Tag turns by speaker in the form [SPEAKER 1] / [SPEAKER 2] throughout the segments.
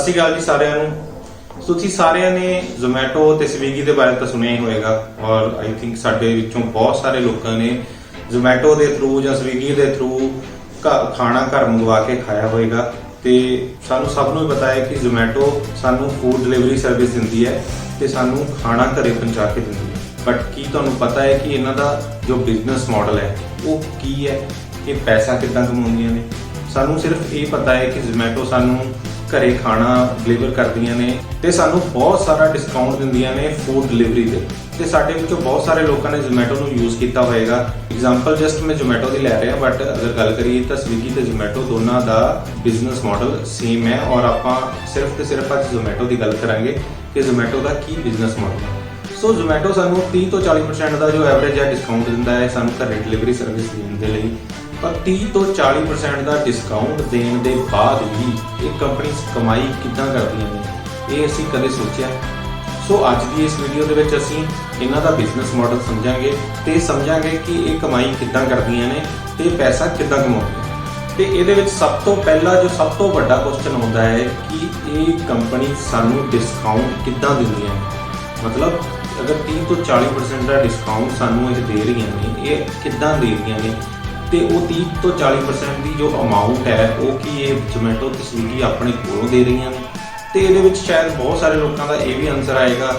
[SPEAKER 1] ਸਤਿ ਸ਼੍ਰੀ ਅਕਾਲ ਜੀ ਸਾਰਿਆਂ ਨੂੰ। ਤੁਸੀਂ ਸਾਰਿਆਂ ਨੇ ਜ਼ੋਮੈਟੋ ਤੇ ਸਵੀਗੀ ਦੇ ਬਾਰੇ ਤਾਂ ਸੁਣਿਆ ਹੀ ਹੋਵੇਗਾ ਔਰ ਆਈ ਥਿੰਕ ਸਾਡੇ ਵਿੱਚੋਂ ਬਹੁਤ ਸਾਰੇ ਲੋਕਾਂ ਨੇ ਜ਼ੋਮੈਟੋ ਦੇ ਥਰੂ ਜਾਂ ਸਵੀਗੀ ਦੇ ਥਰੂ ਖਾਣਾ ਘਰ ਮੰਗਵਾ ਕੇ ਖਾਇਆ ਹੋਵੇਗਾ। ਤੇ ਸਾਨੂੰ ਸਭ ਨੂੰ ਪਤਾ ਹੈ ਕਿ ਜ਼ੋਮੈਟੋ ਸਾਨੂੰ ਫੂਡ ਡਿਲੀਵਰੀ ਸਰਵਿਸ ਦਿੰਦੀ ਹੈ ਤੇ ਸਾਨੂੰ ਖਾਣਾ ਘਰੇ ਪਹੁੰਚਾ ਕੇ ਦਿੰਦੀ ਹੈ। ਬਟ ਕੀ ਤੁਹਾਨੂੰ ਪਤਾ ਹੈ ਕਿ ਇਹਨਾਂ ਦਾ ਜੋ ਬਿਜ਼ਨਸ ਮਾਡਲ ਹੈ ਉਹ ਕੀ ਹੈ, ਇਹ ਪੈਸਾ ਕਿੱਦਾਂ ਕਮਾਉਂਦੀਆਂ ਨੇ? ਸਾਨੂੰ ਸਿਰਫ ਇਹ ਪਤਾ ਹੈ ਕਿ ਜ਼ੋਮੈਟੋ ਸਾਨੂੰ ਘਰੇ ਖਾਣਾ ਡਿਲੀਵਰ ਕਰਦੀਆਂ ਨੇ ਤੇ ਸਾਨੂੰ ਬਹੁਤ ਸਾਰਾ ਡਿਸਕਾਊਂਟ ਦਿੰਦੀਆਂ ਨੇ ਫੂਡ ਡਿਲੀਵਰੀ ਤੇ ਸਾਡੇ ਵਿੱਚੋਂ ਬਹੁਤ ਸਾਰੇ ਲੋਕਾਂ ਨੇ ਜ਼ੋਮੈਟੋ ਨੂੰ ਯੂਜ਼ ਕੀਤਾ ਹੋਵੇਗਾ। ਐਗਜ਼ਾਮਪਲ ਜਸਟ ਮੈਂ ਜ਼ੋਮੈਟੋ ਦੀ ਲੈ ਰਿਹਾ, ਬਟ ਅਗਰ ਗੱਲ ਕਰੀਏ ਤਾਂ ਸਵੀਗੀ ਤੇ ਜ਼ੋਮੈਟੋ ਦੋਨਾਂ ਦਾ ਬਿਜ਼ਨਸ ਮਾਡਲ ਸੇਮ ਹੈ ਔਰ ਆਪਾਂ ਸਿਰਫ ਤੇ ਸਿਰਫ ਅੱਜ ਜ਼ੋਮੈਟੋ ਦੀ ਗੱਲ ਕਰਾਂਗੇ ਕਿ ਜ਼ੋਮੈਟੋ ਦਾ ਕੀ ਬਿਜ਼ਨਸ ਮਾਡਲ ਹੈ। ਸੋ ਜ਼ੋਮੈਟੋ ਸਾਨੂੰ 30 ਤੋਂ 40% ਦਾ ਜੋ ਐਵਰੇਜ ਹੈ ਡਿਸਕਾਊਂਟ ਦਿੰਦਾ ਹੈ ਸਾਨੂੰ ਘਰੇ ਡਿਲੀਵਰੀ ਸਰਵਿਸ ਦੇਣ ਦੇ ਲਈ। ਪਰ 30 ਤੋਂ 40% ਦਾ ਡਿਸਕਾਊਂਟ ਦੇਣ ਦੇ ਬਾਅਦ ਵੀ ਇਹ ਕੰਪਨੀ ਕਮਾਈ ਕਿੱਦਾਂ ਕਰਦੀਆਂ ਨੇ, ਇਹ ਅਸੀਂ ਕਦੇ ਸੋਚਿਆ? ਸੋ ਅੱਜ ਦੀ ਇਸ ਵੀਡੀਓ ਦੇ ਵਿੱਚ ਅਸੀਂ ਇਹਨਾਂ ਦਾ ਬਿਜ਼ਨਸ ਮਾਡਲ ਸਮਝਾਂਗੇ ਤੇ ਸਮਝਾਂਗੇ ਕਿ ਇਹ ਕਮਾਈ ਕਿੱਦਾਂ ਕਰਦੀਆਂ ਨੇ ਤੇ ਪੈਸਾ ਕਿੱਦਾਂ ਕਮਾਉਂਦੀਆਂ। ਤੇ ਇਹਦੇ ਵਿੱਚ ਸਭ ਤੋਂ ਪਹਿਲਾ ਜੋ ਸਭ ਤੋਂ ਵੱਡਾ ਕੁਐਸਚਨ ਆਉਂਦਾ ਹੈ ਕਿ ਇਹ ਕੰਪਨੀ ਸਾਨੂੰ ਡਿਸਕਾਊਂਟ ਕਿੱਦਾਂ ਦਿੰਦੀਆਂ ਨੇ। ਮਤਲਬ ਅਗਰ 30 ਤੋਂ 40% ਦਾ ਡਿਸਕਾਊਂਟ ਸਾਨੂੰ ਇਹ ਦੇ ਰਹੀਆਂ ਨੇ, ਇਹ ਕਿੱਦਾਂ ਦੇ ਰਹੀਆਂ ਨੇ? ਤੇ ਉਹ 30 ਤੋਂ 40% ਦੀ ਜੋ ਅਮਾਉਂਟ ਹੈ ਉਹ ਕੀ ਇਹ ਜ਼ੋਮੈਟੋ ਤੇ ਸਵੀਗੀ ਆਪਣੇ ਕੋਲੋਂ ਦੇ ਰਹੀਆਂ ਨੇ? ਤੇ ਇਹਦੇ ਵਿੱਚ ਸ਼ਾਇਦ ਬਹੁਤ ਸਾਰੇ ਲੋਕਾਂ ਦਾ ਇਹ ਵੀ ਆਨਸਰ ਆਏਗਾ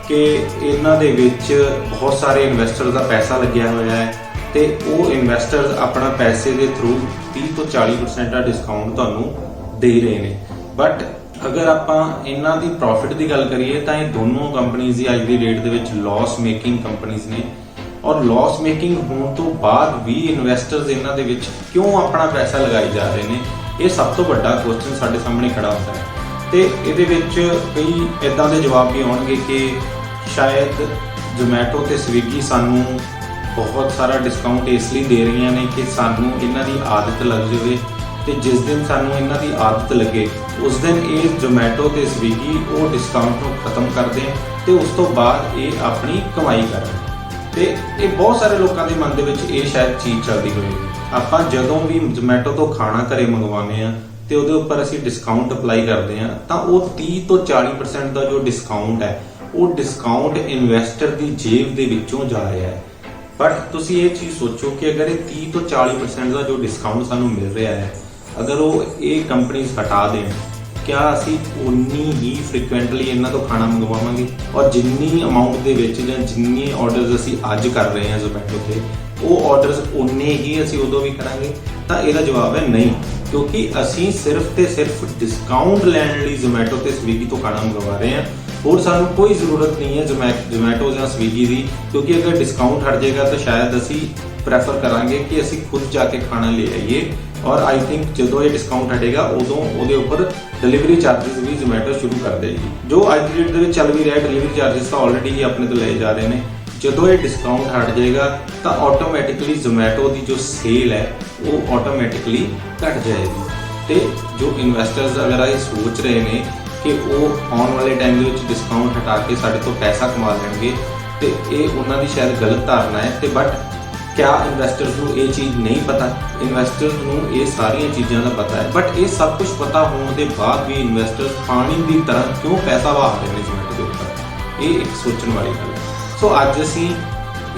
[SPEAKER 1] ਕਿ ਇਹਨਾਂ ਦੇ ਵਿੱਚ ਬਹੁਤ ਸਾਰੇ ਇਨਵੈਸਟਰ ਦਾ ਪੈਸਾ ਲੱਗਿਆ ਹੋਇਆ ਹੈ ਤੇ ਉਹ ਇਨਵੈਸਟਰਸ ਆਪਣਾ ਪੈਸੇ ਦੇ ਥਰੂ 30 ਤੋਂ 40% ਦਾ ਡਿਸਕਾਊਂਟ ਤੁਹਾਨੂੰ ਦੇ ਰਹੇ ਨੇ। ਬਟ ਅਗਰ ਆਪਾਂ ਇਹਨਾਂ ਦੀ ਪ੍ਰੋਫਿਟ ਦੀ ਗੱਲ ਕਰੀਏ ਤਾਂ ਇਹ ਦੋਨੋਂ ਕੰਪਨੀਆਂ ਦੀ ਅੱਜ ਦੀ ਡੇਟ ਦੇ ਵਿੱਚ ਲਾਸ ਮੇਕਿੰਗ ਕੰਪਨੀਆਂ ਨੇ ਔਰ ਲਾਸ ਮੇਕਿੰਗ ਹੋਣ ਤੋਂ ਬਾਅਦ ਵੀ ਇਨਵੈਸਟਰਸ ਇਹਨਾਂ ਦੇ ਵਿੱਚ ਕਿਉਂ ਆਪਣਾ ਪੈਸਾ ਲਗਾਈ ਜਾ ਰਹੇ ਨੇ, ਇਹ ਸਭ ਤੋਂ ਵੱਡਾ ਕੁਐਸਚਨ ਸਾਡੇ ਸਾਹਮਣੇ ਖੜਾ ਹੁੰਦਾ ਹੈ। ਤੇ ਇਹਦੇ ਵਿੱਚ ਕਈ ਇਦਾਂ ਦੇ ਜਵਾਬ ਵੀ ਆਉਣਗੇ ਕਿ ਸ਼ਾਇਦ ਜ਼ੋਮੈਟੋ ਤੇ ਸਵੀਗੀ ਸਾਨੂੰ ਬਹੁਤ ਸਾਰਾ ਡਿਸਕਾਊਂਟ ਇਸ ਲਈ ਦੇ ਰਹੀਆਂ ਨੇ ਕਿ ਸਾਨੂੰ ਇਹਨਾਂ ਦੀ ਆਦਤ ਲੱਗ ਜਾਵੇ ਤੇ ਜਿਸ ਦਿਨ ਸਾਨੂੰ ਇਹਨਾਂ ਦੀ ਆਦਤ ਲੱਗੇ ਉਸ ਦਿਨ ਇਹ ਜ਼ੋਮੈਟੋ ਤੇ ਸਵੀਗੀ ਉਹ ਡਿਸਕਾਊਂਟ ਨੂੰ ਖਤਮ ਕਰ ਦੇਣ ਤੇ ਉਸ ਤੋਂ ਬਾਅਦ ਇਹ ਆਪਣੀ ਕਮਾਈ ਕਰਨ। ਤੇ ਇਹ ਬਹੁਤ ਸਾਰੇ ਲੋਕਾਂ ਦੇ ਮਨ ਦੇ ਵਿੱਚ ਇਹ ਸ਼ਾਇਦ ਚੀਜ਼ ਚੱਲਦੀ ਹੋਵੇਗੀ। ਆਪਾਂ ਜਦੋਂ ਵੀ ਜ਼ੋਮੈਟੋ ਤੋਂ ਖਾਣਾ ਘਰੇ ਮੰਗਵਾਉਂਦੇ ਆ ਤੇ ਉਹਦੇ ਉੱਪਰ ਅਸੀਂ ਡਿਸਕਾਊਂਟ ਅਪਲਾਈ ਕਰਦੇ ਆ ਤਾਂ ਉਹ 30 ਤੋਂ 40% ਦਾ ਜੋ ਡਿਸਕਾਊਂਟ ਹੈ ਉਹ ਡਿਸਕਾਊਂਟ ਇਨਵੈਸਟਰ ਦੀ ਜੇਬ ਦੇ ਵਿੱਚੋਂ ਜਾ ਰਿਹਾ ਹੈ। ਬਟ ਤੁਸੀਂ ਇਹ ਚੀਜ਼ ਸੋਚੋ ਕਿ ਅਗਰ ਇਹ 30 ਤੋਂ 40% ਦਾ ਜੋ ਡਿਸਕਾਊਂਟ ਸਾਨੂੰ ਮਿਲ ਰਿਹਾ ਹੈ ਅਗਰ ਉਹ ਇਹ ਕੰਪਨੀਆਂ ਹਟਾ ਦੇਣ, ਕਿਆ ਅਸੀਂ ਉਨੀ ਹੀ ਫ੍ਰੀਕੁਐਂਟਲੀ ਇਹਨਾਂ ਤੋਂ ਖਾਣਾ ਮੰਗਵਾਵਾਂਗੇ? ਔਰ ਜਿੰਨੀ ਅਮਾਉਂਟ ਦੇ ਵਿੱਚ ਜਾਂ ਜਿੰਨੇ ਆਰਡਰਸ ਅਸੀਂ ਅੱਜ ਕਰ ਰਹੇ ਹਾਂ ਜ਼ੋਮੈਟੋ ਤੇ ਉਹ ਆਰਡਰਸ ਉਨੇ ਹੀ ਅਸੀਂ ਉਦੋਂ ਵੀ ਕਰਾਂਗੇ? ਤਾਂ ਇਹਦਾ ਜਵਾਬ ਹੈ ਨਹੀਂ, ਕਿਉਂਕਿ ਅਸੀਂ ਸਿਰਫ ਤੇ ਸਿਰਫ ਡਿਸਕਾਊਂਟ ਲੈਣ ਲਈ ਜ਼ੋਮੈਟੋ ਤੇ ਸਵੀਗੀ ਤੋਂ ਖਾਣਾ ਮੰਗਵਾ ਰਹੇ ਹਾਂ। ਹੋਰ ਸਾਨੂੰ ਕੋਈ ਜ਼ਰੂਰਤ ਨਹੀਂ ਹੈ ਜ਼ੋਮੈਟੋ ਜਾਂ ਸਵੀਗੀ ਦੀ, ਕਿਉਂਕਿ ਅਗਰ ਡਿਸਕਾਊਂਟ ਹਟ ਜਾਏਗਾ ਤਾਂ ਸ਼ਾਇਦ ਅਸੀਂ ਪ੍ਰੈਫਰ ਕਰਾਂਗੇ ਕਿ ਅਸੀਂ ਖੁਦ ਜਾ ਕੇ ਖਾਣਾ ਲੈ ਆਈਏ। ਔਰ ਆਈ ਥਿੰਕ ਜਦੋਂ ਇਹ ਡਿਸਕਾਊਂਟ ਹਟੇਗਾ ਉਦੋਂ ਉਹਦੇ ਉੱਪਰ ਡਿਲੀਵਰੀ ਚਾਰजेस ਵੀ ਜ਼ੋਮੈਟੋ ਸ਼ੁਰੂ ਕਰ ਦੇਗੀ। ਜੋ ਅੱਜ ਦੀ ਡੇਟ ਦੇ ਵਿੱਚ ਚੱਲ ਵੀ ਰਿਹਾ ਡਿਲੀਵਰੀ ਚਾਰजेस ਤਾਂ ਆਲਰੇਡੀ ਹੀ ਆਪਣੇ ਤੋਂ ਲਏ ਜਾ ਰਹੇ ਨੇ। ਜਦੋਂ ਇਹ ਡਿਸਕਾਊਂਟ ਹਟ ਜਾਏਗਾ ਤਾਂ ਆਟੋਮੈਟਿਕਲੀ ਜ਼ੋਮੈਟੋ ਦੀ ਜੋ ਸੇਲ ਹੈ ਉਹ ਆਟੋਮੈਟਿਕਲੀ ਘਟ ਜਾਏਗੀ। ਤੇ ਜੋ ਇਨਵੈਸਟਰਸ ਅਗਰ ਇਹ ਸੋਚ ਰਹੇ ਨੇ ਕਿ ਉਹ ਆਉਣ ਵਾਲੇ ਟਾਈਮ ਦੇ ਵਿੱਚ ਡਿਸਕਾਊਂਟ ਹਟਾ ਕੇ ਸਾਡੇ ਤੋਂ ਪੈਸਾ ਕਮਾ ਲੈਣਗੇ ਤੇ ਇਹ ਉਹਨਾਂ ਦੀ ਸ਼ਾਇਦ ਗਲਤ ਧਾਰਨਾ ਹੈ। ਤੇ ਬਟ ਕਿਆ ਇਨਵੈਸਟਰਸ ਨੂੰ ਇਹ ਚੀਜ਼ ਨਹੀਂ ਪਤਾ? ਇਨਵੈਸਟਰਸ ਨੂੰ ਇਹ ਸਾਰੀਆਂ ਚੀਜ਼ਾਂ ਦਾ ਪਤਾ ਹੈ, ਬਟ ਇਹ ਸਭ ਕੁਝ ਪਤਾ ਹੋਣ ਦੇ ਬਾਅਦ ਵੀ ਇਨਵੈਸਟਰਸ ਪਾਣੀ ਦੀ ਤਰ੍ਹਾਂ ਕਿਉਂ ਪੈਸਾ ਵਹਾ ਰਹੇ ਨੇ ਜ਼ੋਮੈਟੋ ਦੇ ਉੱਪਰ? ਇਹ ਇੱਕ ਸੋਚਣ ਵਾਲੀ ਗੱਲ ਹੈ। ਸੋ ਅੱਜ ਅਸੀਂ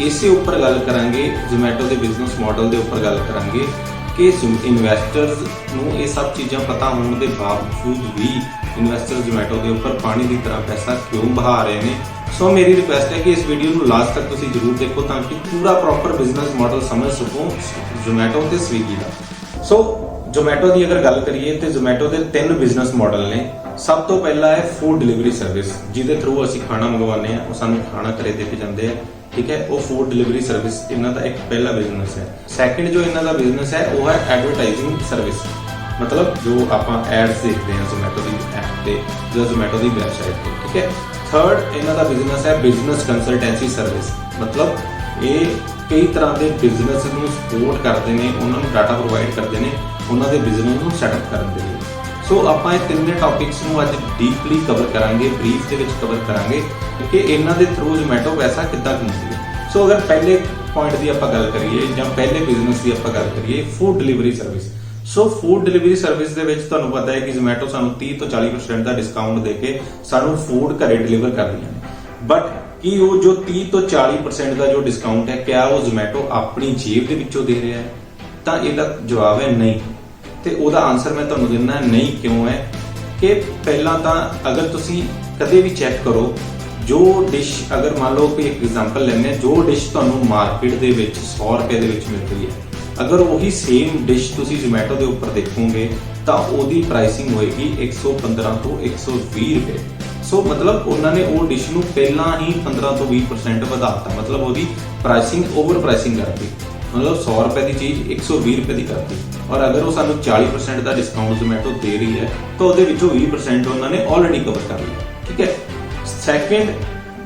[SPEAKER 1] ਇਸੇ ਉੱਪਰ ਗੱਲ ਕਰਾਂਗੇ, ਜ਼ੋਮੈਟੋ ਦੇ ਬਿਜ਼ਨਸ ਮਾਡਲ ਦੇ ਉੱਪਰ ਗੱਲ ਕਰਾਂਗੇ ਕਿ ਇਨਵੈਸਟਰਸ ਨੂੰ ਇਹ ਸਭ ਚੀਜ਼ਾਂ ਪਤਾ ਹੋਣ ਦੇ ਬਾਵਜੂਦ ਵੀ ਇਨਵੈਸਟਰ ਜ਼ੋਮੈਟੋ ਦੇ ਉੱਪਰ ਪਾਣੀ ਦੀ ਤਰ੍ਹਾਂ ਪੈਸਾ ਕਿਉਂ ਵਹਾ ਰਹੇ ਨੇ। ਸੋ ਮੇਰੀ ਰਿਕੁਐਸਟ ਹੈ ਕਿ ਇਸ ਵੀਡੀਓ ਨੂੰ ਲਾਸਟ ਤੱਕ ਤੁਸੀਂ ਜ਼ਰੂਰ ਦੇਖੋ ਤਾਂ ਕਿ ਪੂਰਾ ਪ੍ਰੋਪਰ ਬਿਜ਼ਨਸ ਮਾਡਲ ਸਮਝ ਸਕੋ ਜ਼ੋਮੈਟੋ ਤੇ ਸਵੀਗੀ ਦਾ। ਸੋ ਜ਼ੋਮੈਟੋ ਦੀ ਅਗਰ ਗੱਲ ਕਰੀਏ ਤੇ ਜ਼ੋਮੈਟੋ ਦੇ 3 ਬਿਜ਼ਨਸ ਮਾਡਲ ਨੇ। ਸਭ ਤੋਂ ਪਹਿਲਾ ਹੈ ਫੂਡ ਡਿਲੀਵਰੀ ਸਰਵਿਸ, ਜਿਹਦੇ ਥਰੂ ਅਸੀਂ ਖਾਣਾ ਮੰਗਵਾਉਂਦੇ ਆ, ਉਹ ਸਾਨੂੰ ਖਾਣਾ ਘਰੇ ਦੇ ਕੇ ਜਾਂਦੇ ਆ, ਠੀਕ ਹੈ। ਉਹ ਫੂਡ ਡਿਲੀਵਰੀ ਸਰਵਿਸ ਇਹਨਾਂ ਦਾ ਇੱਕ ਪਹਿਲਾ ਬਿਜ਼ਨਸ ਹੈ। ਸੈਕਿੰਡ ਜੋ ਇਹਨਾਂ ਦਾ ਬਿਜ਼ਨਸ ਹੈ ਉਹ ਹੈ ਐਡਵਰਟਾਈਜ਼ਿੰਗ ਸਰਵਿਸ, ਮਤਲਬ ਜੋ ਆਪਾਂ ਐਡਸ ਦੇਖਦੇ ਹਾਂ ਜ਼ੋਮੈਟੋ ਦੀ ਐਪ ਤੇ ਜਾਂ ਜ਼ੋਮੈਟੋ ਦੀ ਵੈਬਸਾਈਟ ਤੇ, ਠੀਕ ਹੈ। ਥਰਡ ਇਹਨਾਂ ਦਾ ਬਿਜ਼ਨਸ ਹੈ ਬਿਜ਼ਨਸ ਕੰਸਲਟੈਂਸੀ ਸਰਵਿਸ, ਮਤਲਬ ਇਹ ਕਈ ਤਰ੍ਹਾਂ ਦੇ ਬਿਜ਼ਨਸ ਨੂੰ ਸਪੋਰਟ ਕਰਦੇ ਨੇ, ਉਹਨਾਂ ਨੂੰ ਡਾਟਾ ਪ੍ਰੋਵਾਈਡ ਕਰਦੇ ਨੇ ਉਹਨਾਂ ਦੇ ਬਿਜ਼ਨਸ ਨੂੰ ਸੈਟਅਪ ਕਰਨ ਦੇ ਲਈ। ਸੋ ਆਪਾਂ ਇਹ ਤਿੰਨੇ ਟੌਪਿਕਸ ਨੂੰ ਅੱਜ ਡੀਪਲੀ ਕਵਰ ਕਰਾਂਗੇ, ਬਰੀਫ ਦੇ ਵਿੱਚ ਕਵਰ ਕਰਾਂਗੇ ਕਿ ਇਹਨਾਂ ਦੇ ਥਰੂ ਜ਼ੋਮੈਟੋ ਪੈਸਾ ਕਿੱਦਾਂ ਕਮਾਉਂਦੀ ਹੈ। ਸੋ ਅਗਰ ਪਹਿਲੇ ਪੁਆਇੰਟ ਦੀ ਆਪਾਂ ਗੱਲ ਕਰੀਏ ਜਾਂ ਪਹਿਲੇ ਬਿਜ਼ਨਸ ਦੀ ਆਪਾਂ ਗੱਲ ਕਰੀਏ ਫੂਡ ਡਿਲੀਵਰੀ ਸਰਵਿਸ, ਸੋ ਫੂਡ ਡਿਲੀਵਰੀ ਸਰਵਿਸ ਦੇ ਵਿੱਚ ਤੁਹਾਨੂੰ ਪਤਾ ਹੈ ਕਿ ਜ਼ੋਮੈਟੋ ਸਾਨੂੰ 30 ਤੋਂ 40% ਦਾ ਡਿਸਕਾਊਂਟ ਦੇ ਕੇ ਸਾਨੂੰ ਫੂਡ ਘਰੇ ਡਿਲੀਵਰ ਕਰਦੀਆਂ ਨੇ। ਬਟ ਕੀ ਉਹ ਜੋ 30 ਤੋਂ 40% ਦਾ ਜੋ ਡਿਸਕਾਊਂਟ ਹੈ, ਕਿਆ ਉਹ ਜ਼ੋਮੈਟੋ ਆਪਣੀ ਜੇਬ ਦੇ ਵਿੱਚੋਂ ਦੇ ਰਿਹਾ ਹੈ? ਤਾਂ ਇਹਦਾ ਜਵਾਬ ਹੈ ਨਹੀਂ। ਤੇ ਉਹਦਾ ਆਨਸਰ ਮੈਂ ਤੁਹਾਨੂੰ ਦਿੰਦਾ ਨਹੀਂ ਕਿਉਂ ਹੈ ਕਿ ਪਹਿਲਾਂ ਤਾਂ ਅਗਰ ਤੁਸੀਂ ਕਦੇ ਵੀ ਚੈੱਕ ਕਰੋ, ਜੋ ਡਿਸ਼ ਅਗਰ ਮੰਨ ਲਓ ਕਿ ਐਗਜ਼ਾਮਪਲ ਲੈਂਦੇ ਹਾਂ, ਜੋ ਡਿਸ਼ ਤੁਹਾਨੂੰ ਮਾਰਕੀਟ ਦੇ ਵਿੱਚ 100 ਰੁਪਏ ਦੇ ਵਿੱਚ ਮਿਲ ਰਹੀ ਹੈ, ਅਗਰ ਉਹੀ ਸੇਮ ਡਿਸ਼ ਤੁਸੀਂ ਜ਼ੋਮੈਟੋ ਦੇ ਉੱਪਰ ਦੇਖੋਗੇ ਤਾਂ ਉਹਦੀ ਪ੍ਰਾਈਸਿੰਗ ਹੋਏਗੀ 115 ਤੋਂ 120 ਰੁਪਏ। ਸੋ ਮਤਲਬ ਉਹਨਾਂ ਨੇ ਉਹ ਡਿਸ਼ ਨੂੰ ਪਹਿਲਾਂ ਹੀ 15 ਤੋਂ 20% ਵਧਾਤਾ, ਮਤਲਬ ਉਹਦੀ ਪ੍ਰਾਈਸਿੰਗ ਓਵਰ ਪ੍ਰਾਈਸਿੰਗ ਕਰਤੀ, ਮਤਲਬ 100 ਰੁਪਏ ਦੀ ਚੀਜ਼ 120 ਰੁਪਏ ਦੀ ਕਰਤੀ। ਔਰ ਅਗਰ ਉਹ ਸਾਨੂੰ 40% ਦਾ ਡਿਸਕਾਊਂਟ ਜ਼ੋਮੈਟੋ ਦੇ ਰਹੀ ਹੈ ਤਾਂ ਉਹਦੇ ਵਿੱਚੋਂ 20% ਉਹਨਾਂ ਨੇ ਆਲਰੇਡੀ ਕਵਰ ਕਰ ਲਿਆ, ਠੀਕ ਹੈ। ਸੈਕਿੰਡ,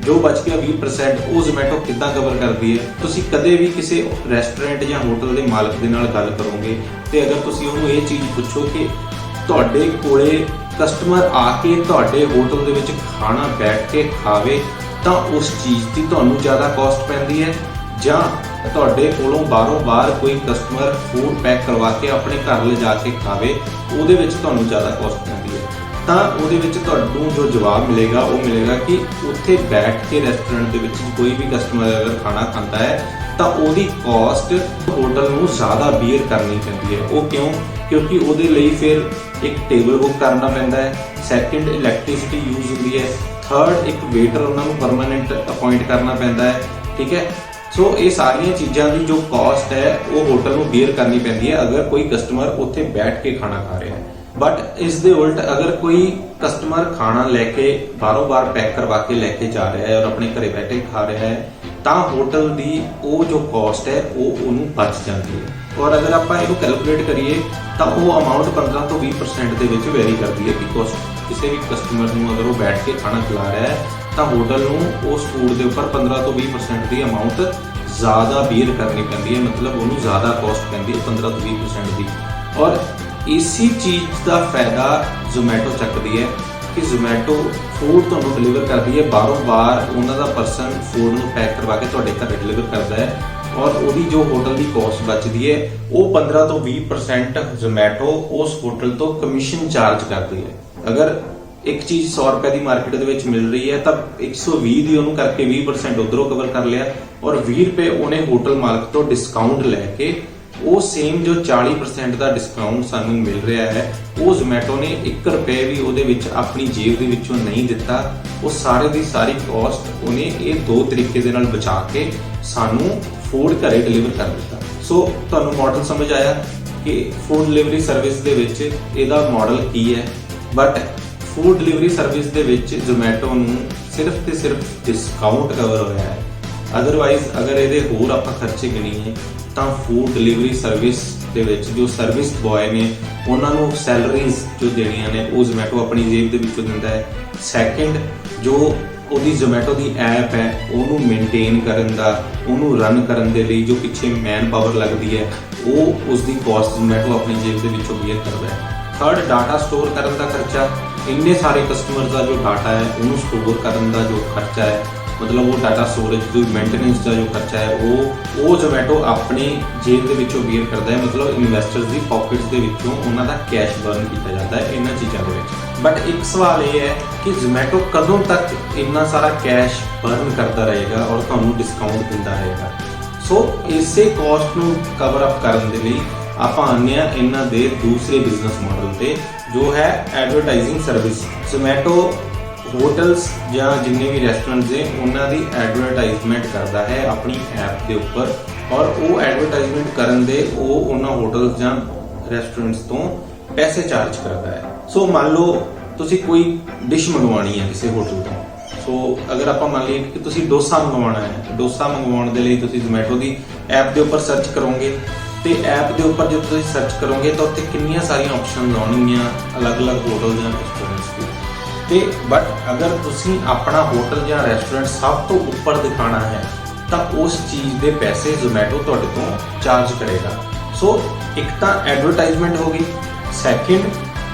[SPEAKER 1] ਜੋ ਬਚ ਗਿਆ 20% ਉਹ ਜ਼ੋਮੈਟੋ ਕਿੱਦਾਂ ਕਵਰ ਕਰਦੀ ਹੈ? ਤੁਸੀਂ ਕਦੇ ਵੀ ਕਿਸੇ ਰੈਸਟੋਰੈਂਟ ਜਾਂ ਹੋਟਲ ਦੇ ਮਾਲਕ ਦੇ ਨਾਲ ਗੱਲ ਕਰੋਗੇ ਤੇ ਅਗਰ ਤੁਸੀਂ ਉਹਨੂੰ ਇਹ ਚੀਜ਼ ਪੁੱਛੋ ਕਿ ਤੁਹਾਡੇ ਕੋਲੇ ਕਸਟਮਰ ਆ ਕੇ ਤੁਹਾਡੇ ਹੋਟਲ ਦੇ ਵਿੱਚ ਖਾਣਾ ਬੈਠ ਕੇ ਖਾਵੇ ਤਾਂ ਉਸ ਚੀਜ਼ ਦੀ ਤੁਹਾਨੂੰ ਜ਼ਿਆਦਾ ਕਾਸਟ ਪੈਂਦੀ ਹੈ, ਜਾਂ ਤੁਹਾਡੇ ਕੋਲੋਂ ਬਾਹਰ ਕੋਈ ਕਸਟਮਰ ਫੂਡ ਪੈਕ ਕਰਵਾ ਕੇ ਆਪਣੇ ਘਰ ਲਿਜਾ ਕੇ ਖਾਵੇ ਉਹਦੇ ਵਿੱਚ ਤੁਹਾਨੂੰ ਜ਼ਿਆਦਾ ਕਾਸਟ ਪੈਂਦੀ ਹੈ? ਤਾਂ ਉਹਦੇ ਵਿੱਚ ਤੁਹਾਨੂੰ ਜੋ ਜਵਾਬ ਮਿਲੇਗਾ ਉਹ ਮਿਲੇਗਾ ਕਿ ਉੱਥੇ ਬੈਠ ਕੇ ਰੈਸਟੋਰੈਂਟ ਦੇ ਵਿੱਚ ਕੋਈ ਵੀ ਕਸਟਮਰ ਅਗਰ ਖਾਣਾ ਖਾਂਦਾ ਹੈ ਤਾਂ ਉਹਦੀ ਕਾਸਟ ਹੋਟਲ ਨੂੰ ਜ਼ਿਆਦਾ ਬੀਅਰ ਕਰਨੀ ਪੈਂਦੀ ਹੈ। ਉਹ ਕਿਉਂ? ਕਿਉਂਕਿ ਉਹਦੇ ਲਈ ਫਿਰ ਇੱਕ ਟੇਬਲ ਬੁੱਕ ਕਰਨਾ ਪੈਂਦਾ ਹੈ, ਸੈਕਿੰਡ ਇਲੈਕਟ੍ਰਿਸਿਟੀ ਯੂਜ਼ ਹੁੰਦੀ ਹੈ, ਥਰਡ ਇੱਕ ਵੇਟਰ ਉਹਨਾਂ ਨੂੰ ਪਰਮਾਨੈਂਟ ਅਪਾਇੰਟ ਕਰਨਾ ਪੈਂਦਾ ਹੈ, ਠੀਕ ਹੈ। ਸੋ ਇਹ ਸਾਰੀਆਂ ਚੀਜ਼ਾਂ ਦੀ ਜੋ ਕਾਸਟ ਹੈ ਉਹ ਹੋਟਲ ਨੂੰ ਬੀਅਰ ਕਰਨੀ ਪੈਂਦੀ ਹੈ ਅਗਰ ਕੋਈ ਕਸਟਮਰ ਉੱਥੇ ਬੈਠ ਕੇ ਖਾਣਾ ਖਾ ਰਿਹਾ ਹੈ। ਬਟ ਇਸ ਦੇ ਉਲਟ ਅਗਰ ਕੋਈ ਕਸਟਮਰ ਖਾਣਾ ਲੈ ਕੇ ਬਾਰ ਪੈਕ ਕਰਵਾ ਕੇ ਲੈ ਕੇ ਜਾ ਰਿਹਾ ਹੈ ਔਰ ਆਪਣੇ ਘਰੇ ਬੈਠੇ ਖਾ ਰਿਹਾ ਹੈ ਤਾਂ ਹੋਟਲ ਦੀ ਉਹ ਜੋ ਕਾਸਟ ਹੈ ਉਹ ਉਹਨੂੰ ਬਚ ਜਾਂਦੀ ਹੈ। ਔਰ ਅਗਰ ਆਪਾਂ ਇਹਨੂੰ ਕੈਲਕੂਲੇਟ ਕਰੀਏ ਤਾਂ ਉਹ ਅਮਾਉਂਟ 15 ਤੋਂ 20% ਦੇ ਵਿੱਚ ਵੇਰੀ ਕਰਦੀ ਹੈ ਕਿ ਕਿਸੇ ਵੀ ਕਸਟਮਰ ਨੂੰ ਅਗਰ ਉਹ ਬੈਠ ਕੇ ਖਾਣਾ ਖਿਲਾ ਰਿਹਾ ਹੈ ਤਾਂ ਹੋਟਲ ਨੂੰ ਉਸ ਫੂਡ ਦੇ ਉੱਪਰ 15 ਤੋਂ 20% ਦੀ ਅਮਾਉਂਟ ਜ਼ਿਆਦਾ ਬੀਅਰ ਕਰਨੀ ਪੈਂਦੀ ਹੈ, ਮਤਲਬ ਉਹਨੂੰ ਜ਼ਿਆਦਾ ਕਾਸਟ ਪੈਂਦੀ ਹੈ 15 ਤੋਂ 20% ਦੀ। ਔਰ ਇਸੀ ਚੀਜ਼ ਦਾ ਫਾਇਦਾ ਜ਼ੋਮੈਟੋ ਚੱਕਦੀ ਹੈ ਕਿ ਜ਼ੋਮੈਟੋ ਫੂਡ ਤੁਹਾਨੂੰ ਡਿਲੀਵਰ ਕਰਦੀ ਹੈ, ਬਾਰ ਉਹਨਾਂ ਦਾ ਪਰਸਨ ਫੂਡ ਨੂੰ ਪੈਕ ਕਰਵਾ ਕੇ ਤੁਹਾਡੇ ਘਰ ਡਿਲੀਵਰ ਕਰਦਾ ਹੈ ਔਰ ਉਹਦੀ ਜੋ ਹੋਟਲ ਦੀ ਕਾਸਟ ਬਚਦੀ ਹੈ ਉਹ 15 ਤੋਂ 20% ਜ਼ੋਮੈਟੋ ਉਸ ਹੋਟਲ ਤੋਂ ਕਮਿਸ਼ਨ ਚਾਰਜ ਕਰਦੀ ਹੈ। ਅਗਰ ਇੱਕ ਚੀਜ਼ 100 ਰੁਪਏ ਦੀ ਮਾਰਕੀਟ ਦੇ ਵਿੱਚ ਮਿਲ ਰਹੀ ਹੈ ਤਾਂ 120 ਦੀ ਉਹਨੂੰ ਕਰਕੇ 20% ਉਧਰੋਂ ਕਵਰ ਕਰ ਲਿਆ ਔਰ 20 ਰੁਪਏ ਉਹਨੇ ਹੋਟਲ ਮਾਲਕ ਤੋਂ ਡਿਸਕਾਊਂਟ ਲੈ ਕੇ ਉਹ ਸੇਮ ਜੋ 40% ਦਾ ਡਿਸਕਾਊਂਟ ਸਾਨੂੰ ਮਿਲ ਰਿਹਾ ਹੈ ਉਹ ਜ਼ੋਮੈਟੋ ਨੇ 1 ਰੁਪਏ ਵੀ ਉਹਦੇ ਵਿੱਚ ਆਪਣੀ ਜੇਬ ਦੇ ਵਿੱਚੋਂ ਨਹੀਂ ਦਿੱਤਾ। ਉਹ ਸਾਰੇ ਦੀ ਸਾਰੀ ਕਾਸਟ ਉਹਨੇ ਇਹ ਦੋ ਤਰੀਕੇ ਦੇ ਨਾਲ ਬਚਾ ਕੇ ਸਾਨੂੰ ਫੂਡ ਘਰੇ ਡਿਲੀਵਰ ਕਰ ਦਿੱਤਾ। ਸੋ ਤੁਹਾਨੂੰ ਮਾਡਲ ਸਮਝ ਆਇਆ ਕਿ ਫੂਡ ਡਿਲੀਵਰੀ ਸਰਵਿਸ ਦੇ ਵਿੱਚ ਇਹਦਾ ਮਾਡਲ ਕੀ ਹੈ। ਬਟ ਫੂਡ ਡਿਲੀਵਰੀ ਸਰਵਿਸ ਦੇ ਵਿੱਚ ਜ਼ੋਮੈਟੋ ਨੂੰ ਸਿਰਫ ਤੇ ਸਿਰਫ ਡਿਸਕਾਊਂਟ ਕਵਰ ਹੋਇਆ ਹੈ। ਅਦਰਵਾਈਜ਼ ਅਗਰ ਇਹਦੇ ਹੋਰ ਆਪਾਂ ਖਰਚੇ ਗਿਣੀਏ ਤਾਂ ਫੂਡ ਡਿਲੀਵਰੀ ਸਰਵਿਸ ਦੇ ਵਿੱਚ ਜੋ ਸਰਵਿਸ ਬॉय ਨੇ ਉਹਨਾਂ ਨੂੰ ਸੈਲਰੀਜ਼ ਜੋ ਦੇਣੀਆਂ ਨੇ ਉਹ ਜ਼ੋਮੈਟੋ ਆਪਣੀ ਜੇਬ ਦੇ ਵਿੱਚੋਂ ਦਿੰਦਾ ਹੈ। ਸੈਕਿੰਡ, ਜੋ ਉਹਦੀ ਜ਼ੋਮੈਟੋ ਦੀ ਐਪ ਹੈ ਉਹਨੂੰ ਮੇਨਟੇਨ ਕਰਨ ਦਾ, ਉਹਨੂੰ ਰਨ ਕਰਨ ਦੇ ਲਈ ਜੋ ਪਿੱਛੇ ਮੈਨ ਪਾਵਰ ਲੱਗਦੀ ਹੈ ਉਹ ਉਸ ਦੀ ਕਾਸਟ ਜ਼ੋਮੈਟੋ ਆਪਣੀ ਜੇਬ ਦੇ ਵਿੱਚੋਂ ਬੀਅਰ ਕਰਦਾ ਹੈ। ਥਰਡ, ਡਾਟਾ ਸਟੋਰ ਕਰਨ ਦਾ ਖਰਚਾ, ਇੰਨੇ ਸਾਰੇ ਕਸਟਮਰਸ ਦਾ ਜੋ ਡਾਟਾ ਹੈ ਉਹਨੂੰ ਸਟੋਰ ਕਰਨ ਦਾ ਜੋ ਖਰਚਾ ਹੈ, ਮਤਲਬ ਉਹ ਡਾਟਾ ਸਟੋਰੇਜ ਜੋ ਮੇਨਟੇਨੈਂਸ ਦਾ ਜੋ ਖਰਚਾ ਹੈ ਉਹ ਜ਼ੋਮੈਟੋ ਆਪਣੀ ਜੇਬ ਦੇ ਵਿੱਚੋਂ ਬੀਅਰ ਕਰਦਾ ਹੈ। ਮਤਲਬ ਇਨਵੈਸਟਰਸ ਦੀ ਪਾਕਟਸ ਦੇ ਵਿੱਚੋਂ ਉਹਨਾਂ ਦਾ ਕੈਸ਼ ਬਰਨ ਕੀਤਾ ਜਾਂਦਾ ਹੈ ਇਹਨਾਂ ਚੀਜ਼ਾਂ ਦੇ ਵਿੱਚ। ਬਟ ਇੱਕ ਸਵਾਲ ਇਹ ਹੈ ਕਿ ਜ਼ੋਮੈਟੋ ਕਦੋਂ ਤੱਕ ਇੰਨਾ ਸਾਰਾ ਕੈਸ਼ ਬਰਨ ਕਰਦਾ ਰਹੇਗਾ ਔਰ ਤੁਹਾਨੂੰ ਡਿਸਕਾਊਂਟ ਦਿੰਦਾ ਰਹੇਗਾ। ਸੋ ਇਸੇ ਕਾਸਟ ਨੂੰ ਕਵਰ ਅਪ ਕਰਨ ਦੇ ਲਈ ਆਪਾਂ ਆਉਂਦੇ ਹਾਂ ਇਹਨਾਂ ਦੇ ਦੂਸਰੇ ਬਿਜ਼ਨਸ ਮਾਡਲ ਤੇ ਜੋ ਹੈ ਐਡਵਰਟਾਈਜ਼ਿੰਗ ਸਰਵਿਸ। ਜ਼ੋਮੈਟੋ ਹੋਟਲਸ ਜਾਂ ਜਿੰਨੇ ਵੀ ਰੈਸਟੋਰੈਂਟਸ ਨੇ ਉਹਨਾਂ ਦੀ ਐਡਵਰਟਾਈਜ਼ਮੈਂਟ ਕਰਦਾ ਹੈ ਆਪਣੀ ਐਪ ਦੇ ਉੱਪਰ ਔਰ ਉਹ ਐਡਵਰਟਾਈਜ਼ਮੈਂਟ ਕਰਨ ਦੇ ਉਹ ਉਹਨਾਂ ਹੋਟਲਸ ਜਾਂ ਰੈਸਟੋਰੈਂਟਸ ਤੋਂ ਪੈਸੇ ਚਾਰਜ ਕਰਦਾ ਹੈ। ਸੋ ਮੰਨ ਲਓ ਤੁਸੀਂ ਕੋਈ ਡਿਸ਼ ਮੰਗਵਾਉਣੀ ਹੈ ਕਿਸੇ ਹੋਟਲ ਤੋਂ, ਸੋ ਅਗਰ ਆਪਾਂ ਮੰਨ ਲਈਏ ਕਿ ਤੁਸੀਂ ਡੋਸਾ ਮੰਗਵਾਉਣਾ ਹੈ, ਡੋਸਾ ਮੰਗਵਾਉਣ ਦੇ ਲਈ ਤੁਸੀਂ ਜ਼ੋਮੈਟੋ ਦੀ ਐਪ ਦੇ ਉੱਪਰ ਸਰਚ ਕਰੋਗੇ ਤੇ ਐਪ ਦੇ ਉੱਪਰ ਜਦੋਂ ਤੁਸੀਂ ਸਰਚ ਕਰੋਗੇ ਤਾਂ ਉੱਥੇ ਕਿੰਨੀਆਂ ਸਾਰੀਆਂ ਆਪਸ਼ਨਸ ਆਉਣਗੀਆਂ ਅਲੱਗ-ਅਲੱਗ ਹੋਟਲ ਜਾਂ ਰੈਸਟੋਰੈਂਟਸ ਦੀ। ਤੇ ਬਟ ਅਗਰ ਤੁਸੀਂ ਆਪਣਾ ਹੋਟਲ ਜਾਂ ਰੈਸਟੋਰੈਂਟ ਸਭ ਤੋਂ ਉੱਪਰ ਦਿਖਾਣਾ ਹੈ ਤਾਂ ਉਸ ਚੀਜ਼ ਦੇ ਪੈਸੇ ਜ਼ੋਮੈਟੋ ਤੁਹਾਡੇ ਤੋਂ ਚਾਰਜ ਕਰੇਗਾ। ਸੋ ਇੱਕ ਤਾਂ ਐਡਵਰਟਾਈਜ਼ਮੈਂਟ ਹੋ ਗਈ, ਸੈਕਿੰਡ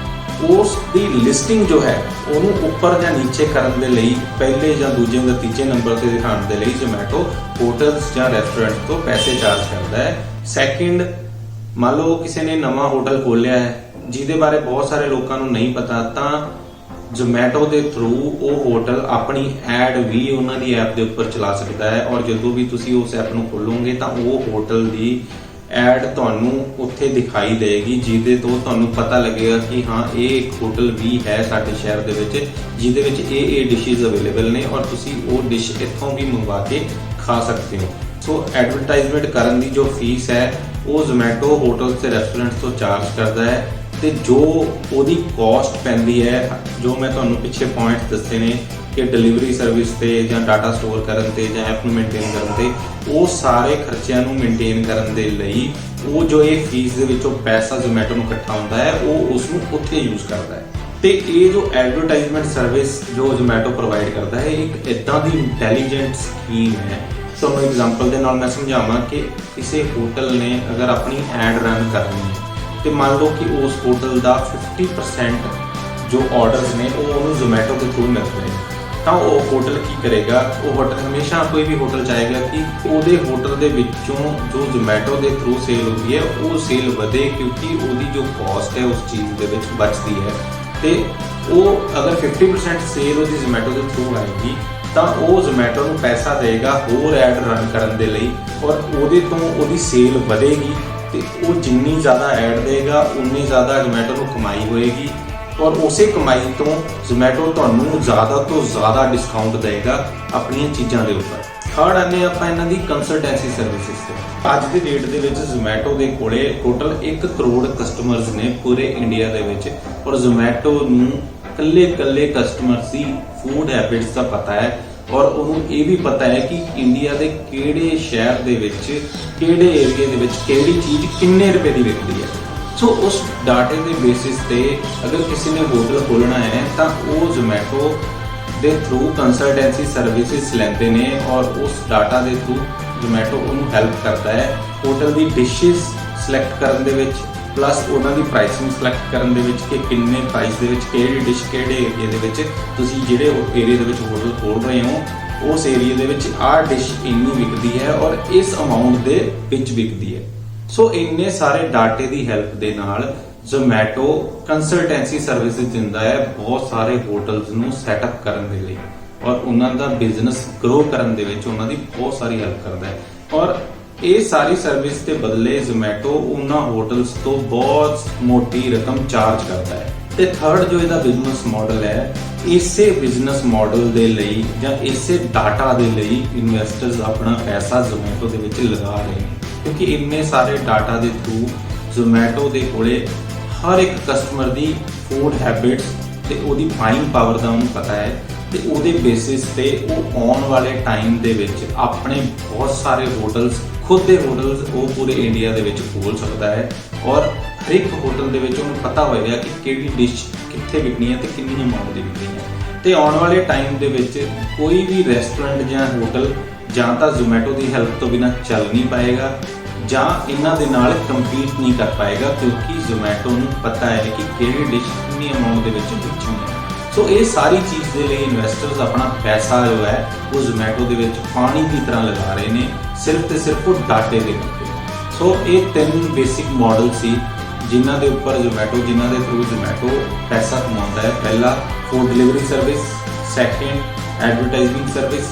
[SPEAKER 1] ਉਸ ਦੀ ਲਿਸਟਿੰਗ ਜੋ ਹੈ ਉਹਨੂੰ ਉੱਪਰ ਜਾਂ ਨੀਚੇ ਕਰਨ ਦੇ ਲਈ ਪਹਿਲੇ ਜਾਂ ਦੂਜੇ ਜਾਂ ਤੀਜੇ ਨੰਬਰ ਤੇ ਦਿਖਾਉਣ ਦੇ ਲਈ ਜ਼ੋਮੈਟੋ ਹੋਟਲਸ ਜਾਂ ਰੈਸਟੋਰੈਂਟ ਤੋਂ ਪੈਸੇ ਚਾਰਜ ਕਰਦਾ ਹੈ। ਸੈਕਿੰਡ, ਮੰਨ ਲਓ ਕਿਸੇ ਨੇ ਨਵਾਂ ਹੋਟਲ ਖੋਲਿਆ ਹੈ ਜਿਹਦੇ ਬਾਰੇ ਬਹੁਤ ਸਾਰੇ ਲੋਕਾਂ ਨੂੰ ਨਹੀਂ ਪਤਾ, ਤਾਂ ਜ਼ੋਮੈਟੋ ਦੇ ਥਰੂ ਉਹ ਹੋਟਲ ਆਪਣੀ ਐਡ ਵੀ ਉਹਨਾਂ ਦੀ ਐਪ ਦੇ ਉੱਪਰ ਚਲਾ ਸਕਦਾ ਹੈ। ਔਰ ਜਦੋਂ ਵੀ ਤੁਸੀਂ ਉਸ ਐਪ ਨੂੰ ਖੋਲੋਗੇ ਤਾਂ ਉਹ ਹੋਟਲ ਦੀ ਐਡ ਤੁਹਾਨੂੰ ਉੱਥੇ ਦਿਖਾਈ ਦੇਗੀ, ਜਿਹਦੇ ਤੋਂ ਤੁਹਾਨੂੰ ਪਤਾ ਲੱਗੇਗਾ ਕਿ ਹਾਂ ਇਹ ਇੱਕ ਹੋਟਲ ਵੀ ਹੈ ਸਾਡੇ ਸ਼ਹਿਰ ਦੇ ਵਿੱਚ ਜਿਹਦੇ ਵਿੱਚ ਇਹ ਡਿਸ਼ਿਸ ਅਵੇਲੇਬਲ ਨੇ ਔਰ ਤੁਸੀਂ ਉਹ ਡਿਸ਼ ਇੱਥੋਂ ਵੀ ਮੰਗਵਾ ਕੇ ਖਾ ਸਕਦੇ ਹੋ। ਸੋ ਐਡਵਰਟਾਈਜ਼ਮੈਂਟ ਕਰਨ ਦੀ ਜੋ ਫੀਸ ਹੈ ਉਹ ਜ਼ੋਮੈਟੋ ਹੋਟਲ ਤੇ ਰੈਸਟੋਰੈਂਟ ਤੋਂ ਚਾਰਜ ਕਰਦਾ ਹੈ, ਤੇ ਜੋ ਉਹਦੀ ਕਾਸਟ ਪੈਂਦੀ ਹੈ, ਜੋ ਮੈਂ ਤੁਹਾਨੂੰ ਪਿੱਛੇ ਪੁਆਇੰਟਸ ਦੱਸੇ ਨੇ ਕਿ ਡਿਲੀਵਰੀ ਸਰਵਿਸ ਤੇ ਜਾਂ ਡਾਟਾ ਸਟੋਰ ਕਰਨ ਤੇ ਜਾਂ ਐਪ ਨੂੰ ਮੇਨਟੇਨ ਕਰਨ ਤੇ, ਉਹ ਸਾਰੇ ਖਰਚਿਆਂ ਨੂੰ ਮੇਨਟੇਨ ਕਰਨ ਦੇ ਲਈ ਉਹ ਜੋ ਇਹ ਫੀਸ ਦੇ ਵਿੱਚੋਂ ਪੈਸਾ ਜ਼ੋਮੈਟੋ ਨੂੰ ਇਕੱਠਾ ਹੁੰਦਾ ਹੈ ਉਹ ਉਸ ਨੂੰ ਉੱਥੇ ਯੂਜ਼ ਕਰਦਾ ਹੈ। ਤੇ ਇਹ ਜੋ ਐਡਵਰਟਾਈਜ਼ਮੈਂਟ ਸਰਵਿਸ ਜੋ ਜ਼ੋਮੈਟੋ ਪ੍ਰੋਵਾਈਡ ਕਰਦਾ ਹੈ ਇੱਕ ਇਦਾਂ ਦੀ ਇੰਟੈਲੀਜੈਂਟ ਸਕੀਮ ਹੈ। ਤੁਹਾਨੂੰ ਐਗਜ਼ਾਮਪਲ ਦੇ ਨਾਲ ਮੈਂ ਸਮਝਾਵਾਂ ਕਿ ਕਿਸੇ ਹੋਟਲ ਨੇ ਅਗਰ ਆਪਣੀ ਐਡ ਰਨ ਕਰਨੀ ਹੈ ਤੇ ਮੰਨ ਲਓ ਕਿ ਉਸ ਹੋਟਲ ਦਾ 50% ਜੋ ਆਰਡਰਸ ਨੇ ਉਹ ਉਹਨੂੰ ਜ਼ੋਮੈਟੋ ਦੇ ਥਰੂ ਮਿਲ ਰਹੇ ਨੇ, ਤਾਂ ਉਹ ਹੋਟਲ ਕੀ ਕਰੇਗਾ, ਉਹ ਹੋਟਲ ਹਮੇਸ਼ਾ ਕੋਈ ਵੀ ਹੋਟਲ ਚਾਹੇਗਾ ਕਿ ਉਹਦੇ ਹੋਟਲ ਦੇ ਵਿੱਚੋਂ ਜੋ ਜ਼ੋਮੈਟੋ ਦੇ ਥਰੂ ਸੇਲ ਹੁੰਦੀ ਹੈ ਉਹ ਸੇਲ ਵਧੇ, ਕਿਉਂਕਿ ਉਹਦੀ ਜੋ ਕਾਸਟ ਹੈ ਉਸ ਚੀਜ਼ ਦੇ ਵਿੱਚ ਬਚਦੀ ਹੈ। ਤੇ ਉਹ ਅਗਰ 50% ਸੇਲ ਉਹਦੀ ਜ਼ੋਮੈਟੋ ਦੇ ਥਰੂ ਆਏਗੀ ਤਾਂ ਉਹ ਜ਼ੋਮੈਟੋ ਨੂੰ ਪੈਸਾ ਦੇਗਾ ਹੋਰ ਐਡ ਰਨ ਕਰਨ ਦੇ ਲਈ, ਔਰ ਉਹਦੇ ਤੋਂ ਉਹਦੀ ਸੇਲ ਵਧੇਗੀ ਤੇ ਉਹ ਜਿੰਨੀ ਜ਼ਿਆਦਾ ਐਡ ਦੇਗਾ ਉਨੀ ਜ਼ਿਆਦਾ ਜ਼ੋਮੈਟੋ ਨੂੰ ਕਮਾਈ ਹੋਏਗੀ, ਔਰ ਉਸੇ ਕਮਾਈ ਤੋਂ ਜ਼ੋਮੈਟੋ ਤੁਹਾਨੂੰ ਜ਼ਿਆਦਾ ਤੋਂ ਜ਼ਿਆਦਾ ਡਿਸਕਾਊਂਟ ਦੇਗਾ ਆਪਣੀਆਂ ਚੀਜ਼ਾਂ ਦੇ ਉੱਪਰ। ਥਰਡ ਆਨੇ ਆਪਾਂ ਇਹਨਾਂ ਦੀ ਕੰਸਲਟੈਂਸੀ ਸਰਵਿਸਿਜ਼ ਤੇ। ਅੱਜ ਦੀ ਡੇਟ ਦੇ ਵਿੱਚ ਜ਼ੋਮੈਟੋ ਦੇ ਕੋਲੇ ਟੋਟਲ 1 ਕਰੋੜ ਕਸਟਮਰਸ ਨੇ ਪੂਰੇ ਇੰਡੀਆ ਦੇ ਵਿੱਚ, ਔਰ ਜ਼ੋਮੈਟੋ ਨੂੰ ਕੱਲੇ ਕਸਟਮਰਸ ਦੀ ਫੂਡ ਹੈਬਿਟਸ ਦਾ ਪਤਾ ਹੈ, ਔਰ ਉਹਨੂੰ ਇਹ ਵੀ ਪਤਾ ਹੈ ਕਿ ਇੰਡੀਆ ਦੇ ਕਿਹੜੇ ਸ਼ਹਿਰ ਦੇ ਵਿੱਚ ਕਿਹੜੇ ਏਰੀਆ ਦੇ ਵਿੱਚ ਕਿਹੜੀ ਚੀਜ਼ ਕਿੰਨੇ ਰੁਪਏ ਦੀ ਵਿਕਦੀ ਹੈ। ਸੋ ਉਸ ਡਾਟੇ ਦੇ ਬੇਸਿਸ ਤੇ ਅਗਰ ਕਿਸੇ ਨੇ ਹੋਟਲ ਖੋਲਣਾ ਹੈ ਤਾਂ ਉਹ ਜ਼ੋਮੈਟੋ ਦੇ ਥਰੂ ਕੰਸਲਟੈਂਸੀ ਸਰਵਿਸਿਜ਼ ਲੈਂਦੇ ਨੇ, ਔਰ ਉਸ ਡਾਟਾ ਦੇ ਥਰੂ ਜ਼ੋਮੈਟੋ ਉਹਨੂੰ ਹੈਲਪ ਕਰਦਾ ਹੈ ਹੋਟਲ ਦੀ ਡਿਸ਼ਿਸ ਸਿਲੈਕਟ ਕਰਨ ਦੇ ਵਿੱਚ, ਪਲੱਸ ਉਹਨਾਂ ਦੀ ਪ੍ਰਾਈਸਿੰਗ ਸਿਲੈਕਟ ਕਰਨ ਦੇ ਵਿੱਚ ਕਿ ਕਿੰਨੇ ਪ੍ਰਾਈਸ ਦੇ ਵਿੱਚ ਕਿਹੜੀ ਡਿਸ਼ ਕਿਹੜੇ ਏਰੀਆ ਦੇ ਵਿੱਚ ਤੁਸੀਂ ਜਿਹੜੇ ਏਰੀਆ ਦੇ ਵਿੱਚ ਹੋਟਲ ਖੋਲ ਰਹੇ ਹੋ ਉਸ ਏਰੀਆ ਦੇ ਵਿੱਚ ਆਹ ਡਿਸ਼ ਇੰਨੀ ਵਿਕਦੀ ਹੈ ਔਰ ਇਸ ਅਮਾਉਂਟ ਦੇ ਵਿੱਚ ਵਿਕਦੀ ਹੈ। ਸੋ ਇੰਨੇ ਸਾਰੇ ਡਾਟੇ ਦੀ ਹੈਲਪ ਦੇ ਨਾਲ ਜ਼ੋਮੈਟੋ ਕੰਸਲਟੈਂਸੀ ਸਰਵਿਸਿਜ਼ ਦਿੰਦਾ ਹੈ ਬਹੁਤ ਸਾਰੇ ਹੋਟਲਸ ਨੂੰ ਸੈਟਅਪ ਕਰਨ ਦੇ ਲਈ, ਔਰ ਉਹਨਾਂ ਦਾ ਬਿਜ਼ਨਸ ਗਰੋ ਕਰਨ ਦੇ ਵਿੱਚ ਉਹਨਾਂ ਦੀ ਬਹੁਤ ਸਾਰੀ ਹੈਲਪ ਕਰਦਾ ਹੈ। ਔਰ ਇਹ ਸਾਰੀ ਸਰਵਿਸ ਦੇ ਬਦਲੇ ਜ਼ੋਮੈਟੋ ਉਹਨਾਂ ਹੋਟਲਸ ਤੋਂ ਬਹੁਤ ਮੋਟੀ ਰਕਮ ਚਾਰਜ ਕਰਦਾ ਹੈ। ਤੇ ਥਰਡ ਜੋ ਇਹਦਾ ਬਿਜ਼ਨਸ ਮਾਡਲ ਹੈ, ਇਸੇ ਬਿਜ਼ਨਸ ਮਾਡਲ ਦੇ ਲਈ ਜਾਂ ਇਸੇ ਡਾਟਾ ਦੇ ਲਈ ਇਨਵੈਸਟਰਸ ਆਪਣਾ ਪੈਸਾ ਜ਼ੋਮੈਟੋ ਦੇ ਵਿੱਚ ਲਗਾ ਰਹੇ ਨੇ, ਕਿਉਂਕਿ ਇੰਨੇ ਸਾਰੇ ਡਾਟਾ ਦੇ ਥਰੂ ਜ਼ੋਮੈਟੋ ਦੇ ਕੋਲੇ ਹਰ ਇੱਕ ਕਸਟਮਰ ਦੀ ਫੂਡ ਹੈਬਿਟਸ ਤੇ ਉਹਦੀ ਬਾਇੰਗ ਪਾਵਰ ਦਾ ਉਹਨੂੰ ਪਤਾ ਹੈ, ਤੇ ਉਹਦੇ ਬੇਸਿਸ ਤੇ ਉਹ ਆਉਣ ਵਾਲੇ ਟਾਈਮ ਦੇ ਵਿੱਚ ਆਪਣੇ ਬਹੁਤ ਸਾਰੇ ਹੋਟਲਸ ਖੁਦ ਦੇ ਹੋਟਲਸ ਉਹ ਪੂਰੇ ਇੰਡੀਆ ਦੇ ਵਿੱਚ ਖੋਲ ਸਕਦਾ ਹੈ, ਔਰ ਹਰ ਇੱਕ ਹੋਟਲ ਦੇ ਵਿੱਚ ਉਹਨੂੰ ਪਤਾ ਹੋਏਗਾ ਕਿ ਕਿਹੜੀ ਡਿਸ਼ ਕਿੱਥੇ ਵਿਕਣੀ ਹੈ ਤੇ ਕਿੰਨੀ ਅਮਾਉਂਟ ਦੀ ਵਿਕਣੀ ਹੈ। ਤੇ ਆਉਣ ਵਾਲੇ ਟਾਈਮ ਦੇ ਵਿੱਚ ਕੋਈ ਵੀ ਰੈਸਟੋਰੈਂਟ ਜਾਂ ਹੋਟਲ ਜਾਂ ਤਾਂ ਜ਼ੋਮੈਟੋ ਦੀ ਹੈਲਪ ਤੋਂ ਬਿਨਾਂ ਚੱਲ ਨਹੀਂ ਪਾਏਗਾ ਜਾਂ ਇਹਨਾਂ ਦੇ ਨਾਲ ਕੰਪੀਟ ਨਹੀਂ ਕਰ ਪਾਏਗਾ, ਕਿਉਂਕਿ ਜ਼ੋਮੈਟੋ ਨੂੰ ਪਤਾ ਹੈ ਕਿ ਕਿਹੜੀ ਡਿਸ਼ ਕਿੰਨੀ ਅਮਾਉਂਟ ਦੇ ਵਿੱਚ ਵਿਕਣੀ ਹੈ। ਸੋ ਇਹ ਸਾਰੀ ਚੀਜ਼ ਦੇ ਲਈ ਇਨਵੈਸਟਰਸ ਆਪਣਾ ਪੈਸਾ ਜੋ ਹੈ ਉਹ ਜ਼ੋਮੈਟੋ ਦੇ ਵਿੱਚ ਪਾਣੀ ਦੀ ਤਰ੍ਹਾਂ ਲਗਾ ਰਹੇ ਨੇ, ਸਿਰਫ ਤੇ ਸਿਰਫ ਉਹ ਡਾਟੇ ਦੇ ਉੱਤੇ। ਸੋ ਇਹ 3 ਬੇਸਿਕ ਮਾਡਲ ਸੀ ਜਿਨ੍ਹਾਂ ਦੇ ਉੱਪਰ ਜਿਨ੍ਹਾਂ ਦੇ ਥਰੂ ਜ਼ੋਮੈਟੋ ਪੈਸਾ ਕਮਾਉਂਦਾ ਹੈ। ਪਹਿਲਾ food delivery service, second advertising service,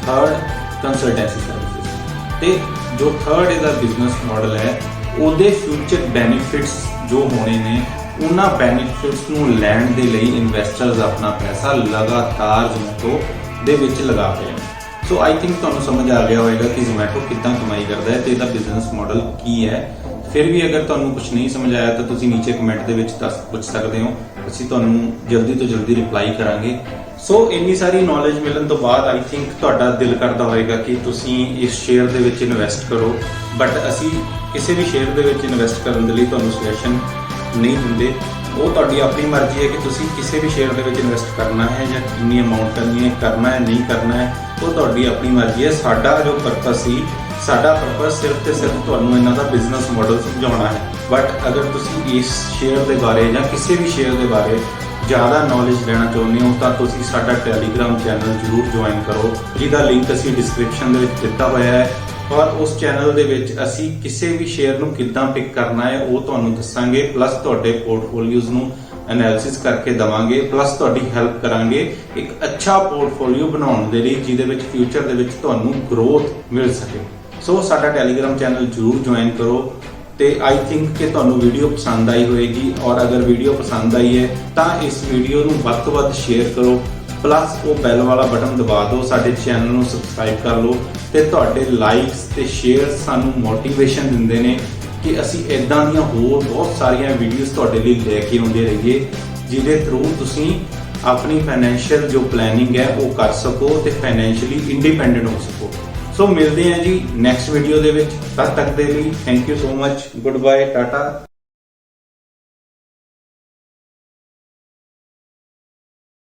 [SPEAKER 1] third consultancy services. ਤੇ ਜੋ ਥਰਡ ਇਹਦਾ ਬਿਜ਼ਨਸ ਮਾਡਲ ਹੈ ਉਹਦੇ ਫਿਊਚਰ ਬੈਨੀਫਿਟਸ ਜੋ ਹੋਣੇ ਨੇ, ਉਹਨਾਂ ਬੈਨੀਫਿਟਸ ਨੂੰ ਲੈਣ ਦੇ ਲਈ ਇਨਵੈਸਟਰਸ ਆਪਣਾ ਪੈਸਾ ਲਗਾਤਾਰ ਜ਼ੋਮੈਟੋ ਦੇ ਵਿੱਚ ਲਗਾ ਰਹੇ ਨੇ। ਸੋ ਆਈ ਥਿੰਕ ਤੁਹਾਨੂੰ ਸਮਝ ਆ ਗਿਆ ਹੋਵੇਗਾ ਕਿ ਜ਼ੋਮੈਟੋ ਕਿੱਦਾਂ ਕਮਾਈ ਕਰਦਾ ਹੈ ਤੇ ਇਹਦਾ ਬਿਜ਼ਨਸ ਮਾਡਲ ਕੀ ਹੈ। ਫਿਰ ਵੀ ਅਗਰ ਤੁਹਾਨੂੰ ਕੁਝ ਨਹੀਂ ਸਮਝ ਆਇਆ ਤਾਂ ਤੁਸੀਂ ਨੀਚੇ ਕਮੈਂਟ ਦੇ ਵਿੱਚ ਪੁੱਛ ਸਕਦੇ ਹੋ, ਅਸੀਂ ਤੁਹਾਨੂੰ ਜਲਦੀ ਤੋਂ ਜਲਦੀ ਰਿਪਲਾਈ ਕਰਾਂਗੇ। ਸੋ ਇੰਨੀ ਸਾਰੀ ਨੌਲੇਜ ਮਿਲਣ ਤੋਂ ਬਾਅਦ ਆਈ ਥਿੰਕ ਤੁਹਾਡਾ ਦਿਲ ਕਰਦਾ ਹੋਵੇਗਾ ਕਿ ਤੁਸੀਂ ਇਸ ਸ਼ੇਅਰ ਦੇ ਵਿੱਚ ਇਨਵੈਸਟ ਕਰੋ, ਬਟ ਅਸੀਂ ਕਿਸੇ ਵੀ ਸ਼ੇਅਰ ਦੇ ਵਿੱਚ ਇਨਵੈਸਟ ਕਰਨ ਦੇ ਲਈ ਤੁਹਾਨੂੰ ਸੁਜੈਸ਼ਨ ਨਹੀਂ ਦਿੰਦੇ। ਉਹ ਤੁਹਾਡੀ ਆਪਣੀ ਮਰਜ਼ੀ ਹੈ ਕਿ ਤੁਸੀਂ ਕਿਸੇ ਵੀ ਸ਼ੇਅਰ ਦੇ ਵਿੱਚ ਇਨਵੈਸਟ ਕਰਨਾ ਹੈ ਜਾਂ ਕਿੰਨੀ ਅਮਾਉਂਟ ਕਰਨਾ ਹੈ ਨਹੀਂ ਕਰਨਾ ਹੈ, ਉਹ ਤੁਹਾਡੀ ਆਪਣੀ ਮਰਜ਼ੀ ਹੈ। ਸਾਡਾ ਜੋ ਪਰਪਸ ਸੀ, ਸਾਡਾ ਪਰਪਸ ਸਿਰਫ ਤੇ ਸਿਰਫ ਤੁਹਾਨੂੰ ਇਹਨਾਂ ਦਾ ਬਿਜ਼ਨਸ ਮਾਡਲ ਸਮਝਾਉਣਾ ਹੈ। ਬਟ ਅਗਰ ਤੁਸੀਂ ਇਸ ਸ਼ੇਅਰ ਦੇ ਬਾਰੇ ਜਾਂ ਕਿਸੇ ਵੀ ਸ਼ੇਅਰ ਦੇ ਬਾਰੇ ਜ਼ਿਆਦਾ ਨੌਲੇਜ ਲੈਣਾ ਚਾਹੁੰਦੇ ਹੋ ਤਾਂ ਤੁਸੀਂ ਸਾਡਾ ਟੈਲੀਗ੍ਰਾਮ ਚੈਨਲ ਜ਼ਰੂਰ ਜੁਆਇਨ ਕਰੋ, ਜਿਹਦਾ ਲਿੰਕ ਅਸੀਂ ਡਿਸਕ੍ਰਿਪਸ਼ਨ ਦੇ ਵਿੱਚ ਦਿੱਤਾ ਹੋਇਆ ਹੈ। ਔਰ ਉਸ ਚੈਨਲ ਦੇ ਵਿੱਚ ਅਸੀਂ ਕਿਸੇ ਵੀ ਸ਼ੇਅਰ ਨੂੰ ਕਿੱਦਾਂ ਪਿਕ ਕਰਨਾ ਹੈ ਉਹ ਤੁਹਾਨੂੰ ਦੱਸਾਂਗੇ, ਪਲੱਸ ਤੁਹਾਡੇ ਪੋਰਟਫੋਲੀਓਜ਼ ਨੂੰ ਐਨਾਲਿਸਿਸ ਕਰਕੇ ਦਵਾਂਗੇ, ਪਲੱਸ ਤੁਹਾਡੀ ਹੈਲਪ ਕਰਾਂਗੇ ਇੱਕ ਅੱਛਾ ਪੋਰਟਫੋਲੀਓ ਬਣਾਉਣ ਦੇ ਲਈ ਜਿਹਦੇ ਵਿੱਚ ਫਿਊਚਰ ਦੇ ਵਿੱਚ ਤੁਹਾਨੂੰ ਗਰੋਥ ਮਿਲ ਸਕੇ। ਸੋ ਸਾਡਾ ਟੈਲੀਗ੍ਰਾਮ ਚੈਨਲ ਜਰੂਰ ਜੁਆਇਨ ਕਰੋ ਤੇ ਆਈ ਥਿੰਕ ਕਿ ਤੁਹਾਨੂੰ ਵੀਡੀਓ ਪਸੰਦ ਆਈ ਹੋਏਗੀ, ਔਰ ਅਗਰ ਵੀਡੀਓ ਪਸੰਦ ਆਈ ਹੈ ਤਾਂ ਇਸ ਵੀਡੀਓ ਨੂੰ ਵੱਧ ਤੋਂ ਵੱਧ ਸ਼ੇਅਰ ਕਰੋ, ਪਲੱਸ ਉਹ ਬੈਲ ਵਾਲਾ ਬਟਨ ਦਬਾ ਦਿਓ, ਸਾਡੇ ਚੈਨਲ ਨੂੰ ਸਬਸਕ੍ਰਾਈਬ ਕਰ ਲਓ ਤੇ ਤੁਹਾਡੇ ਲਾਈਕਸ ਤੇ ਸ਼ੇਅਰ ਸਾਨੂੰ ਮੋਟੀਵੇਸ਼ਨ ਦਿੰਦੇ ਨੇ ਕਿ ਅਸੀਂ ਇਦਾਂ ਦੀਆਂ ਹੋਰ ਬਹੁਤ ਸਾਰੀਆਂ ਵੀਡੀਓਜ਼ ਤੁਹਾਡੇ ਲਈ ਲੈ ਕੇ ਆਉਂਦੇ ਰਹੀਏ ਜਿਹਦੇ ਥਰੂ ਤੁਸੀਂ ਆਪਣੀ ਫਾਈਨੈਂਸ਼ੀਅਲ ਜੋ ਪਲੈਨਿੰਗ ਹੈ ਉਹ ਕਰ ਸਕੋ ਤੇ ਫਾਈਨੈਂਸ਼ੀਅਲੀ ਇੰਡੀਪੈਂਡੈਂਟ ਹੋ ਸਕੋ। ਸੋ ਮਿਲਦੇ ਹਾਂ ਜੀ ਨੈਕਸਟ ਵੀਡੀਓ ਦੇ ਵਿੱਚ, ਤਦ ਤੱਕ ਦੇ ਲਈ thank you so much, goodbye, Tata.